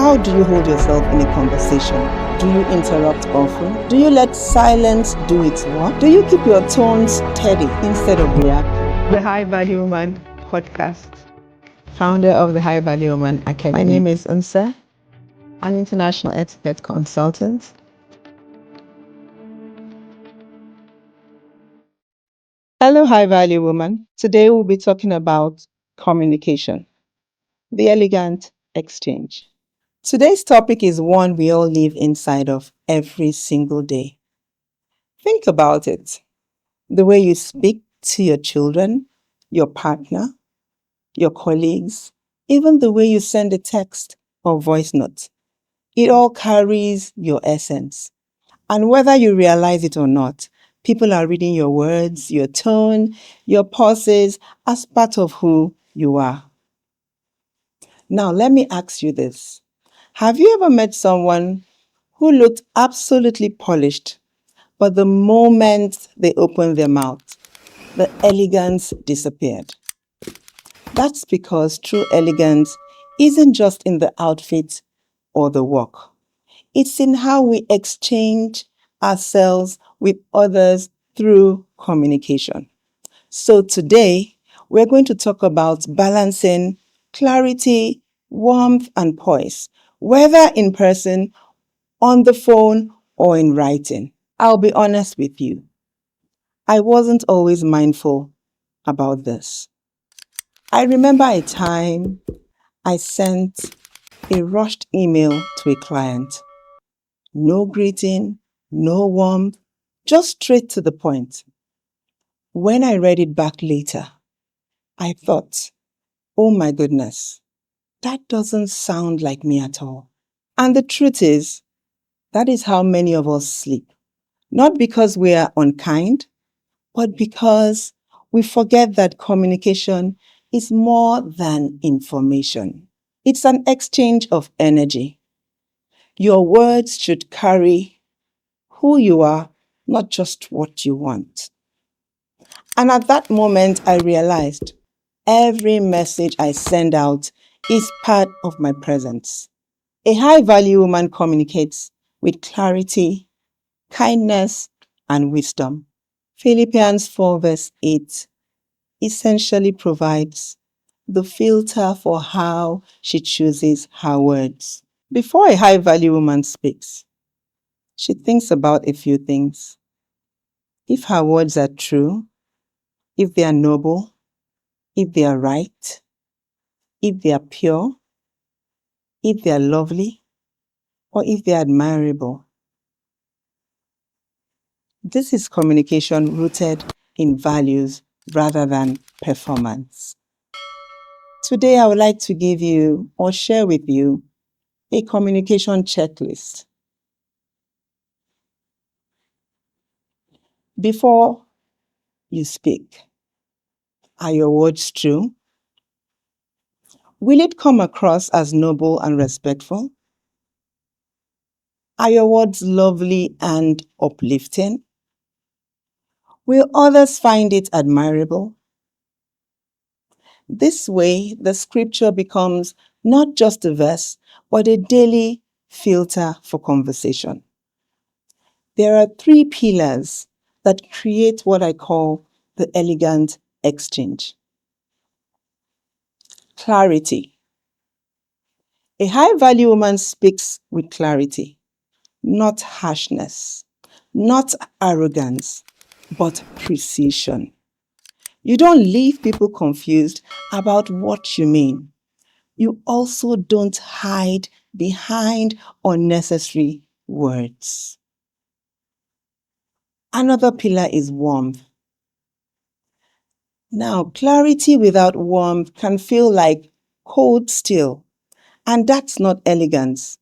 How do you hold yourself in a conversation? Do you interrupt often? Do you let silence do its work? Do you keep your tone steady instead of reactive? The High Value Woman podcast, founder of the High Value Woman Academy. My name is Unsa, an international etiquette consultant. Hello, High Value Woman. Today we'll be talking about communication, the elegant exchange. Today's topic is one we all live inside of every single day. Think about it. The way you speak to your children, your partner, your colleagues, even the way you send a text or voice note. It all carries your essence. And whether you realize it or not, people are reading your words, your tone, your pauses as part of who you are. Now, let me ask you this. Have you ever met someone who looked absolutely polished, but the moment they opened their mouth, the elegance disappeared? That's because true elegance isn't just in the outfit or the walk. It's in how we exchange ourselves with others through communication. So today, we're going to talk about balancing clarity, warmth, and poise, whether in person, on the phone, or in writing. I'll be honest with you. I wasn't always mindful about this. I remember a time I sent a rushed email to a client. No greeting, no warmth, just straight to the point. When I read it back later, I thought, oh my goodness, that doesn't sound like me at all. And the truth is, that is how many of us sleep. Not because we are unkind, but because we forget that communication is more than information. It's an exchange of energy. Your words should carry who you are, not just what you want. And at that moment, I realized every message I send out is part of my presence. A high-value woman communicates with clarity, kindness, and wisdom. Philippians 4 verse 8 essentially provides the filter for how she chooses her words. Before a high-value woman speaks, she thinks about a few things. If her words are true, if they are noble, if they are right, if they are pure, if they are lovely, or if they are admirable. This is communication rooted in values rather than performance. Today, I would like to give you or share with you a communication checklist. Before you speak, are your words true? Will it come across as noble and respectful? Are your words lovely and uplifting? Will others find it admirable? This way, the scripture becomes not just a verse, but a daily filter for conversation. There are 3 pillars that create what I call the elegant exchange. Clarity. A high-value woman speaks with clarity, not harshness, not arrogance, but precision. You don't leave people confused about what you mean. You also don't hide behind unnecessary words. Another pillar is warmth. Now, clarity without warmth can feel like cold steel, and that's not elegance.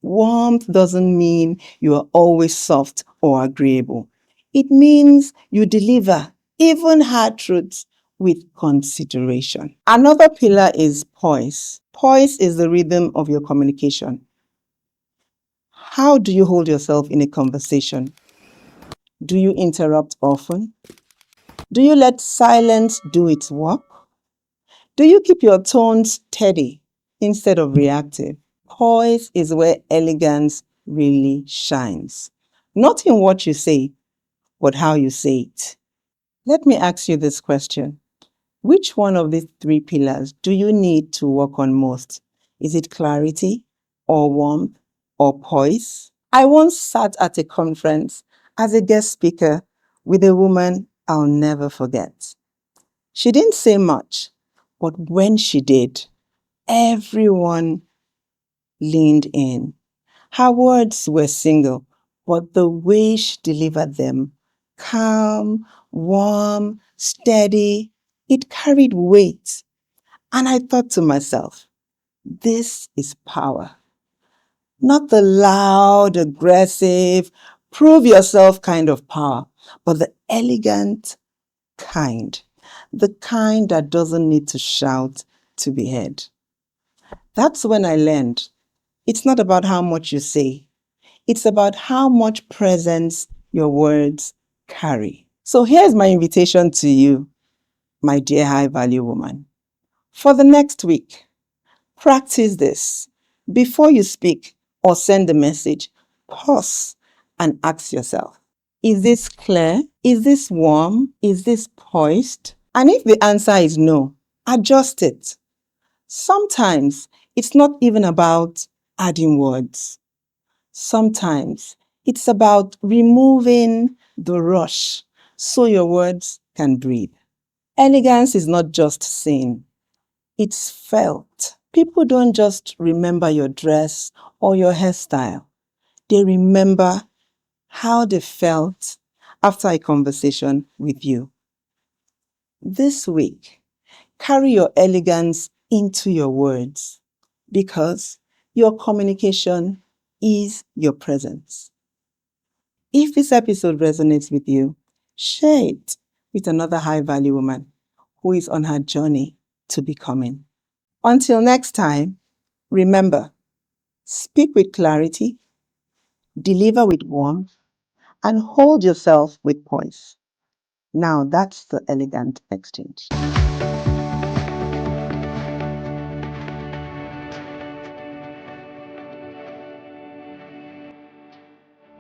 Warmth doesn't mean you are always soft or agreeable. It means you deliver even hard truths with consideration. Another pillar is poise. Poise is the rhythm of your communication. How do you hold yourself in a conversation? Do you interrupt often? Do you let silence do its work? Do you keep your tone steady instead of reactive? Poise is where elegance really shines. Not in what you say, but how you say it. Let me ask you this question. Which one of these three pillars do you need to work on most? Is it clarity, or warmth, or poise? I once sat at a conference as a guest speaker with a woman I'll never forget. She didn't say much, but when she did, everyone leaned in. Her words were single, but the way she delivered them, calm, warm, steady, it carried weight. And I thought to myself, this is power. Not the loud, aggressive, prove yourself kind of power, but the elegant kind. The kind that doesn't need to shout to be heard. That's when I learned it's not about how much you say, it's about how much presence your words carry. So here's my invitation to you, my dear high value woman. For the next week, practice this. Before you speak or send a message, pause and ask yourself, is this clear? Is this warm? Is this poised? And if the answer is no, adjust it. Sometimes it's not even about adding words. Sometimes it's about removing the rush so your words can breathe. Elegance is not just seen, it's felt. People don't just remember your dress or your hairstyle. They remember how they felt after a conversation with you. This week, carry your elegance into your words because your communication is your presence. If this episode resonates with you, share it with another high value woman who is on her journey to becoming. Until next time, remember, speak with clarity, deliver with warmth, and hold yourself with poise. Now that's the elegant exchange.